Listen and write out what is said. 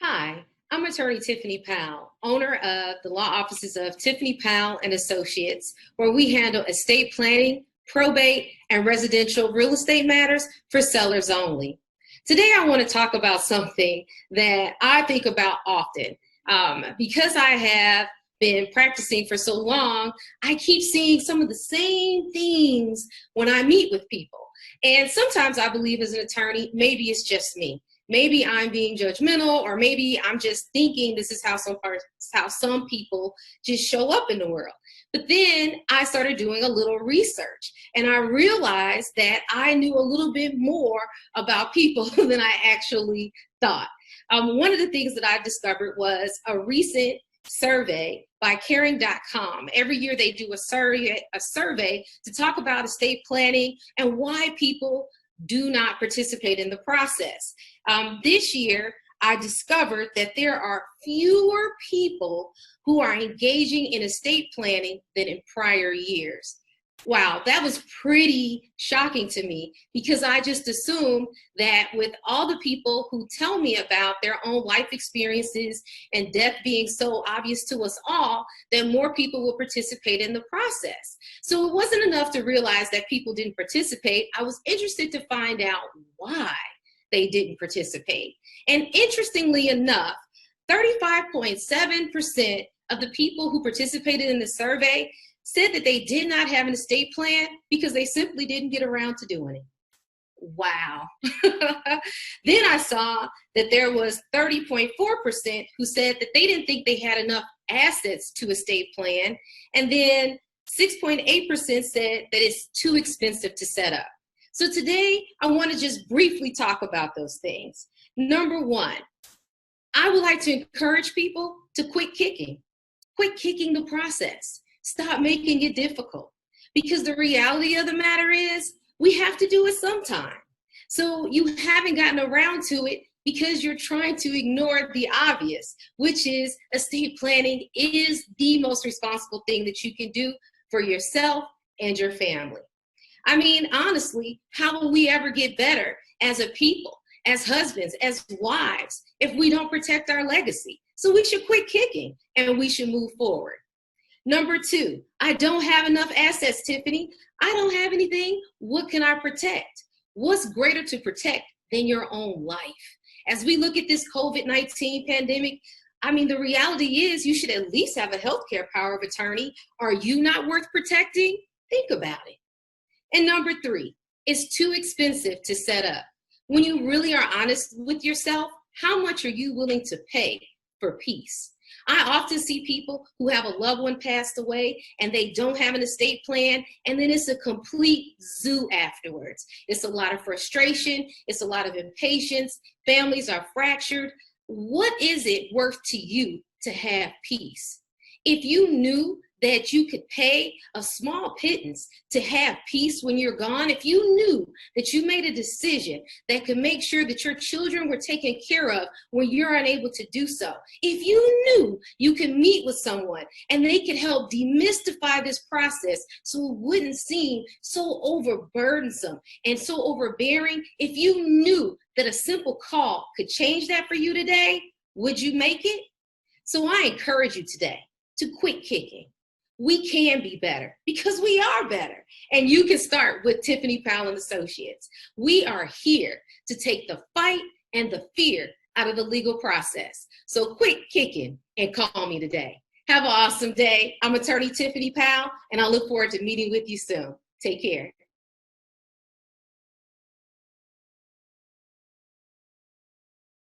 Hi, I'm attorney Tiffany Powell, owner of the law offices of Tiffany Powell and Associates, where we handle estate planning, probate, and residential real estate matters for sellers only. Today, I want to talk about something that I think about often. Because I have been practicing for so long, I keep seeing some of the same things when I meet with people. And sometimes I believe as an attorney, maybe it's just me. Maybe I'm being judgmental, or maybe I'm just thinking this is how some people just show up in the world. But then I started doing a little research, and I realized that I knew a little bit more about people than I actually thought. One of the things that I discovered was a recent survey by Caring.com. Every year they do a survey to talk about estate planning and why people do not participate in the process. This year, I discovered that there are fewer people who are engaging in estate planning than in prior years. Wow, that was pretty shocking to me, because I just assumed that with all the people who tell me about their own life experiences and death being so obvious to us all, that more people will participate in the process. So it wasn't enough to realize that people didn't participate. I was interested to find out why they didn't participate. And interestingly enough, 35.7% of the people who participated in the survey said that they did not have an estate plan because they simply didn't get around to doing it. Wow. Then I saw that there was 30.4% who said that they didn't think they had enough assets to estate plan. And then 6.8% said that it's too expensive to set up. So today I want to just briefly talk about those things. Number one, I would like to encourage people to quit kicking the process. Stop making it difficult, because the reality of the matter is we have to do it sometime. So you haven't gotten around to it because you're trying to ignore the obvious, which is estate planning is the most responsible thing that you can do for yourself and your family. I mean, honestly, how will we ever get better as a people, as husbands, as wives, if we don't protect our legacy? So we should quit kicking and we should move forward. Number two, I don't have enough assets, Tiffany. I don't have anything. What can I protect? What's greater to protect than your own life? As we look at this COVID-19 pandemic, I mean, the reality is you should at least have a healthcare power of attorney. Are you not worth protecting? Think about it. And number three, it's too expensive to set up. When you really are honest with yourself, how much are you willing to pay for peace? I often see people who have a loved one passed away and they don't have an estate plan, and then it's a complete zoo afterwards. It's a lot of frustration. It's a lot of impatience. Families are fractured. What is it worth to you to have peace? If you knew that you could pay a small pittance to have peace when you're gone, if you knew that you made a decision that could make sure that your children were taken care of when you're unable to do so, if you knew you could meet with someone and they could help demystify this process so it wouldn't seem so overburdensome and so overbearing, if you knew that a simple call could change that for you today, would you make it? So I encourage you today to quit kicking. We can be better because we are better. And you can start with Tiffany Powell and Associates. We are here to take the fight and the fear out of the legal process. So quit kicking and call me today. Have an awesome day. I'm attorney Tiffany Powell, and I look forward to meeting with you soon. Take care.